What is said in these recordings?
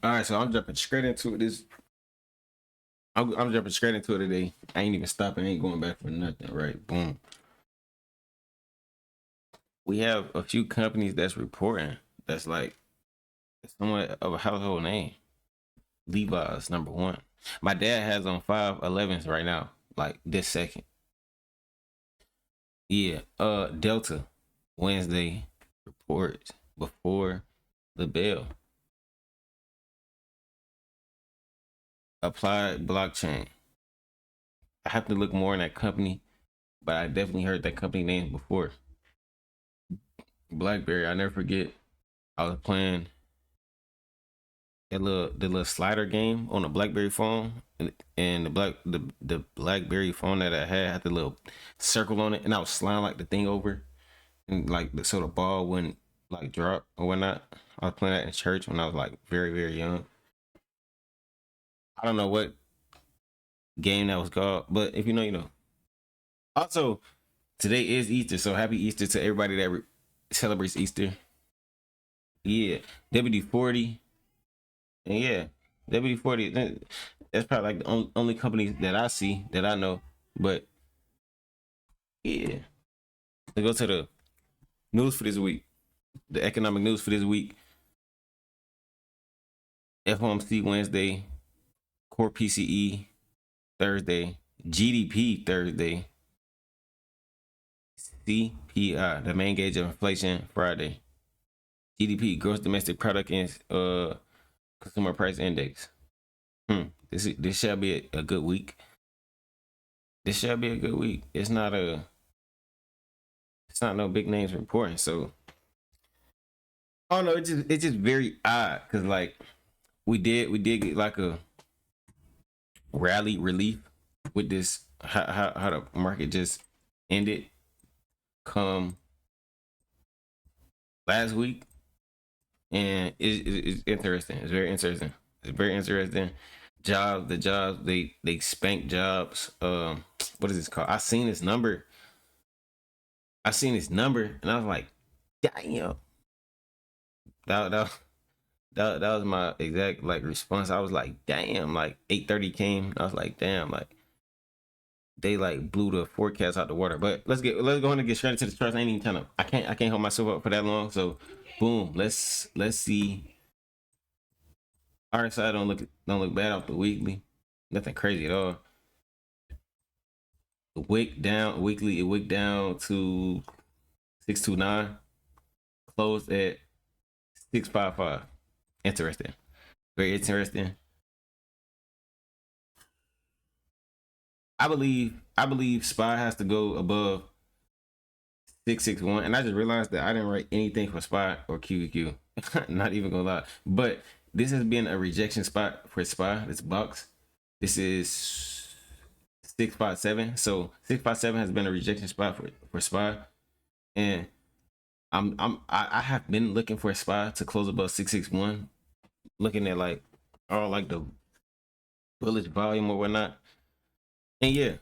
All right, so I'm jumping straight into it. I'm jumping straight into it today. I ain't even stopping. I ain't going back for nothing. Right? Boom. We have a few companies that's reporting. That's like somewhat of a household name. Levi's number one. My dad has on 511s right now, like this second. Yeah. Delta Wednesday reports before the bell. Applied blockchain. I have to look more in that company, but I definitely heard that company name before. BlackBerry. I never forget. I was playing the little slider game on the BlackBerry phone, and the BlackBerry phone that I had the little circle on it, and I was sliding like the thing over, and like so the ball wouldn't like drop or whatnot. I was playing that in church when I was like very young. I don't know what game that was called, but if you know, you know. Also, today is Easter, so happy Easter to everybody that celebrates Easter. Yeah, WD-40, and yeah, WD-40. That's probably like the only company that I see that I know. But yeah, let's go to the news for this week. The economic news for this week. FOMC Wednesday, core PCE Thursday, GDP Thursday, CPI, the main gauge of inflation Friday, GDP, gross domestic product, and consumer price index. This shall be a good week. This shall be a good week. It's not no big names reporting. So I don't know. It's just very odd because like we did get like a rally relief with this how the market just ended come last week, and it's interesting. It's very interesting. It's very interesting. The jobs they spank jobs. What is this called? I seen this number, and I was like, damn. That that that was my exact like response. I was like, damn. Like 8:30 came. I was like, damn. Like they like blew the forecast out the water. But let's go on and get straight into the charts. I ain't even trying to. I can't hold myself up for that long. So boom. Let's see. RSI don't look bad off the weekly. Nothing crazy at all. The wick down weekly. It wicked down to 629. Closed at 655. Interesting. Very interesting. I believe SPY has to go above 661, and I just realized that I didn't write anything for SPY or QQQ. Not even gonna lie, but this has been a rejection spot for SPY. This box. This is 657. So 657 has been a rejection spot for SPY, and I have been looking for a SPY to close above 661. Looking at like all like the bullish volume or whatnot, and yeah,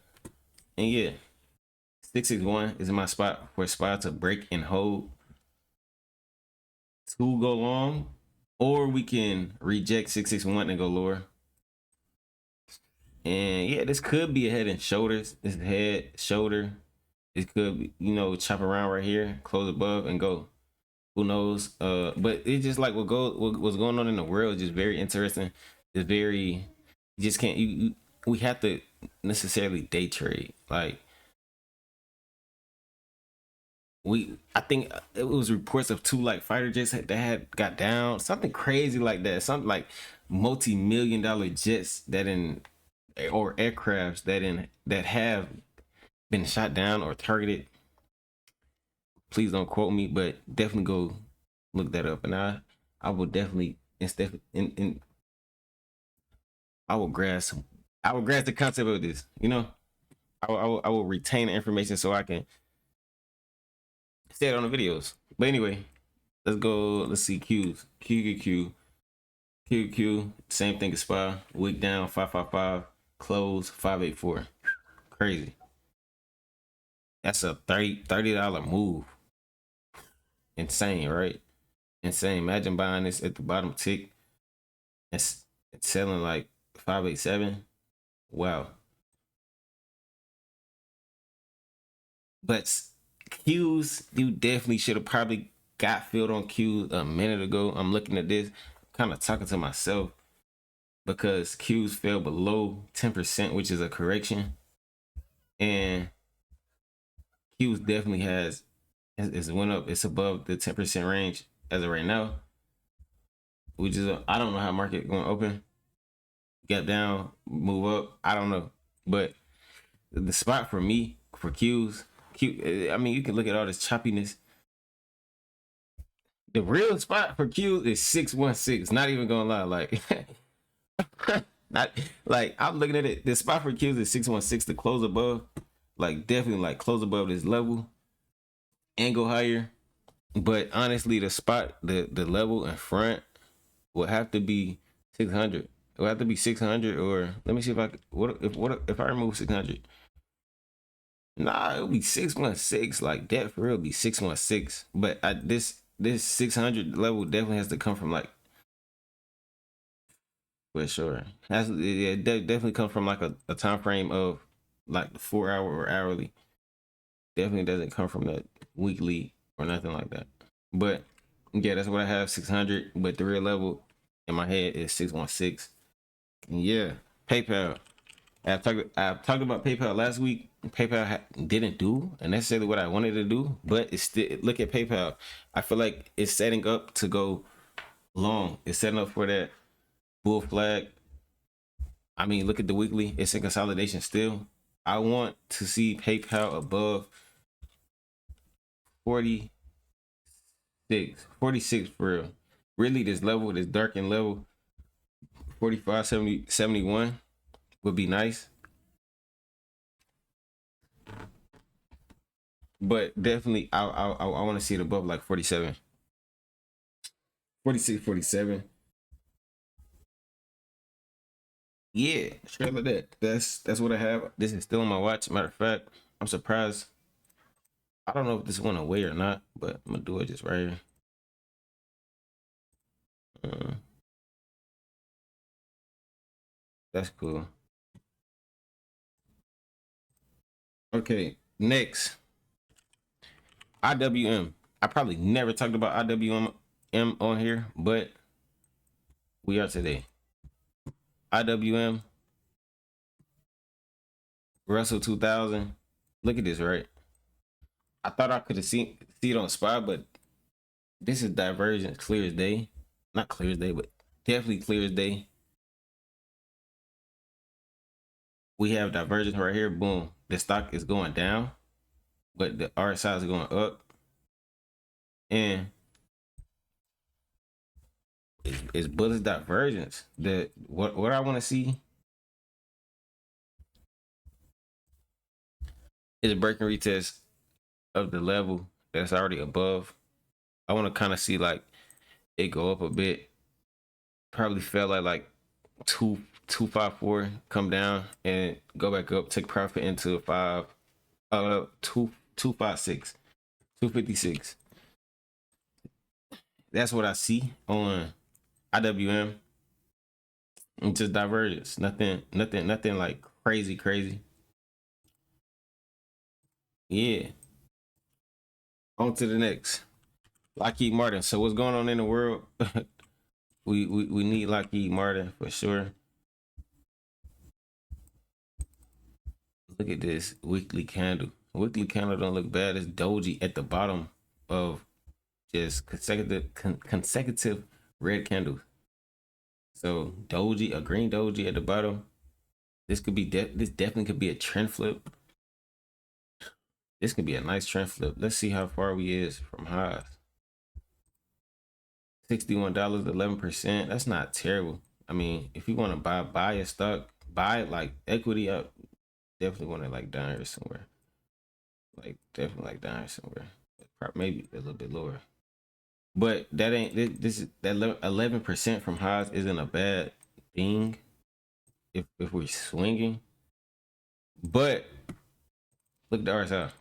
661 is my spot for SPY to break and hold to go long, or we can reject 661 and go lower. And yeah, this could be a head and shoulders. This head, shoulder. It could be, chop around right here, close above and go. Who knows? But it's just like what's going on in the world is just very interesting. It's very, you just can't, we have to necessarily day trade. Like, I think it was reports of two like fighter jets that had got down, something crazy like that, something like multi-million-dollar jets or aircrafts that have been shot down or targeted. Please don't quote me, but definitely go look that up, and I will definitely instead I will grasp the concept of this. I will retain the information so I can say it on the videos. But anyway, let's go. Let's see Q's. QQ. Same thing as SPY. Wick down 555. Close 584. Crazy. That's a $30 move. Insane, right? Insane. Imagine buying this at the bottom tick It's selling like 587. Wow. But Q's, you definitely should have probably got filled on Q's a minute ago. I'm looking at this, kind of talking to myself because Q's fell below 10%, which is a correction. And Q's definitely it's went up. It's above the 10% range as of right now. Which is I don't know how market going to open. Get down, move up. I don't know. But the spot for me for I mean, you can look at all this choppiness. The real spot for Q is 616. Not even gonna lie, like not like I'm looking at it. The spot for Q is 616 to close above, like definitely like close above this level and go higher. But honestly, the spot, the level in front would have to be 600. It would have to be 600, or let me see if I what if I remove 600. Nah, it'll be 616. Like that for real, be 616. But this 600 level definitely has to come from like for sure. Definitely come from like a time frame of like the 4 hour or hourly. Definitely doesn't come from that weekly or nothing like that. But yeah, that's what I have 600. But the real level in my head is 616. Yeah, PayPal. I've talked about PayPal last week. PayPal didn't do necessarily what I wanted to do, but it's still look at PayPal. I feel like it's setting up to go long. It's setting up for that bull flag. I mean, look at the weekly. It's in consolidation still. I want to see PayPal above 46 for real. Really, this level, this darkened level, 45, 70, 71 would be nice. But definitely, I want to see it above like 47, 46, 47. Yeah, straight like that. That's what I have. This is still on my watch. Matter of fact, I'm surprised. I don't know if this went away or not, but I'm gonna do it just right here. Uh, that's cool. Okay, next IWM. I probably never talked about IWM on here, but we are today. IWM Russell 2000. Look at this, right? I thought I could have see it on spot, but this is divergent, clear as day. Not clear as day, but definitely clear as day. We have divergence right here. Boom. The stock is going down, but the RSI is going up. And it's bullish divergence. What I want to see is a breaking retest of the level that's already above. I want to kind of see like it go up a bit. Probably felt like 254, come down and go back up, take profit into 256, 256. That's what I see on IWM. It's just divergence. Nothing like crazy. Yeah. On to the next. Lockheed Martin. So what's going on in the world? we need Lockheed Martin for sure. Look at this weekly candle. Weekly candle don't look bad. It's doji at the bottom of just consecutive red candles. So doji, a green doji at the bottom. This could be this definitely could be a trend flip. This could be a nice trend flip. Let's see how far we is from highs. $61, 11%. That's not terrible. I mean, if you want to buy a stock, buy it like equity up. Definitely want to like down here somewhere. Like definitely like down here somewhere. Maybe a little bit lower. But that ain't this that 11% from highs isn't a bad thing if we're swinging. But look at the RSI.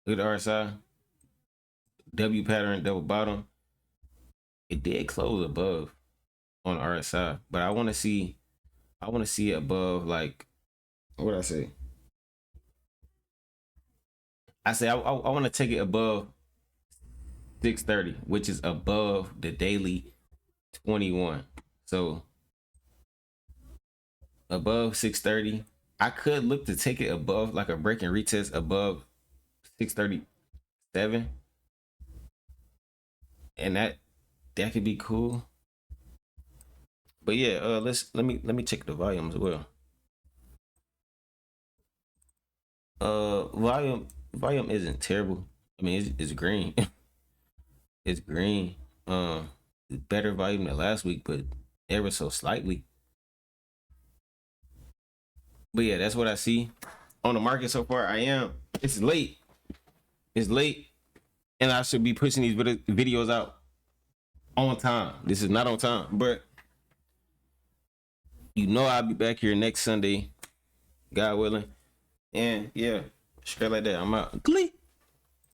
Look at the RSI. W pattern, double bottom. It did close above on the RSI, but I want to see it above like what I say. I say I want to take it above 630, which is above the daily 21. So above 630, I could look to take it above like a break and retest above 637, and that could be cool. But yeah, let me check the volume as well. Volume isn't terrible. I mean, it's green. It's green. Better volume than last week, but ever so slightly. But yeah, that's what I see on the market so far. I am. It's late. It's late, and I should be pushing these videos out on time. This is not on time, but I'll be back here next Sunday, God willing. And yeah, straight like that. I'm out. Glee.